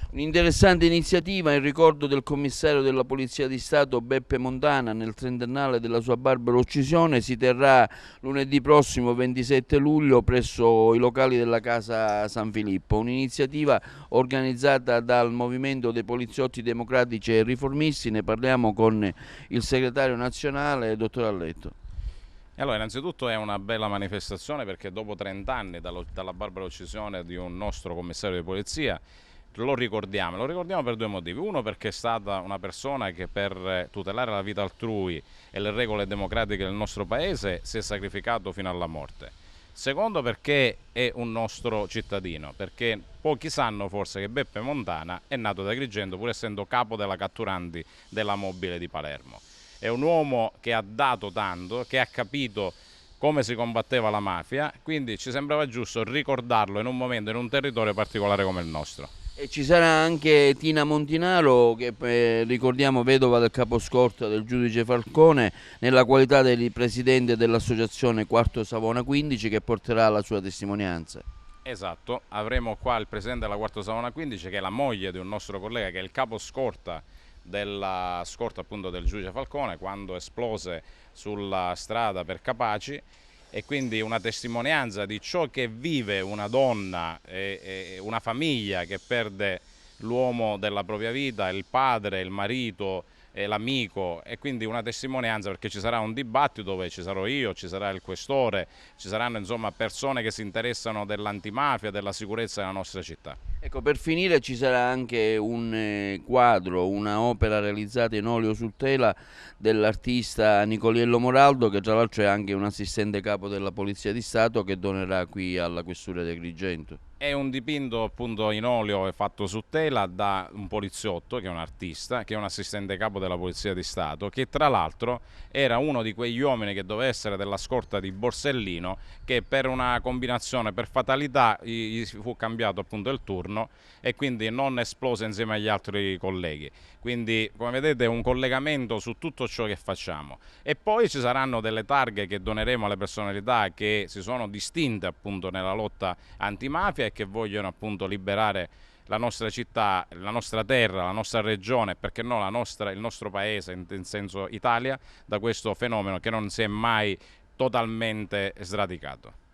Un'interessante iniziativa in ricordo del commissario della Polizia di Stato Beppe Montana nel trentennale della sua barbara uccisione si terrà lunedì prossimo 27 luglio presso i locali della Casa San Filippo, un'iniziativa organizzata dal Movimento dei Poliziotti Democratici e Riformisti. Ne parliamo con il segretario nazionale, dottor Alletto. Allora, innanzitutto è una bella manifestazione perché dopo 30 anni dalla barbara uccisione di un nostro commissario di polizia lo ricordiamo per due motivi. Uno, perché è stata una persona che per tutelare la vita altrui e le regole democratiche del nostro paese si è sacrificato fino alla morte. Secondo, perché è un nostro cittadino, perché pochi sanno forse che Beppe Montana è nato ad Agrigento pur essendo capo della catturandi della mobile di Palermo. È un uomo che ha dato tanto, che ha capito come si combatteva la mafia, quindi ci sembrava giusto ricordarlo in un momento, in un territorio particolare come il nostro. E ci sarà anche Tina Montinaro che ricordiamo vedova del caposcorta del giudice Falcone nella qualità di presidente dell'associazione Quarto Savona 15 che porterà la sua testimonianza. Esatto, avremo qua il presidente della Quarto Savona 15 che è la moglie di un nostro collega che è il capo scorta della scorta appunto del giudice Falcone quando esplose sulla strada per Capaci, e quindi una testimonianza di ciò che vive una donna e una famiglia che perde l'uomo della propria vita, il padre, il marito, l'amico, e quindi una testimonianza perché ci sarà un dibattito dove ci sarò io, ci sarà il questore, ci saranno insomma persone che si interessano dell'antimafia, della sicurezza della nostra città. Ecco, per finire ci sarà anche un quadro, una opera realizzata in olio su tela dell'artista Nicoliello Moraldo, che tra l'altro è anche un assistente capo della Polizia di Stato, che donerà qui alla Questura di Agrigento. È un dipinto appunto in olio fatto su tela da un poliziotto che è un artista, che è un assistente capo della Polizia di Stato, che tra l'altro era uno di quegli uomini che doveva essere della scorta di Borsellino, che per una combinazione, per fatalità, gli fu cambiato appunto il turno e quindi non esplose insieme agli altri colleghi. Quindi come vedete è un collegamento su tutto ciò che facciamo. E poi ci saranno delle targhe che doneremo alle personalità che si sono distinte appunto nella lotta antimafia e che vogliono appunto liberare la nostra città, la nostra terra, la nostra regione, perché no il nostro paese, in senso Italia, da questo fenomeno che non si è mai totalmente sradicato.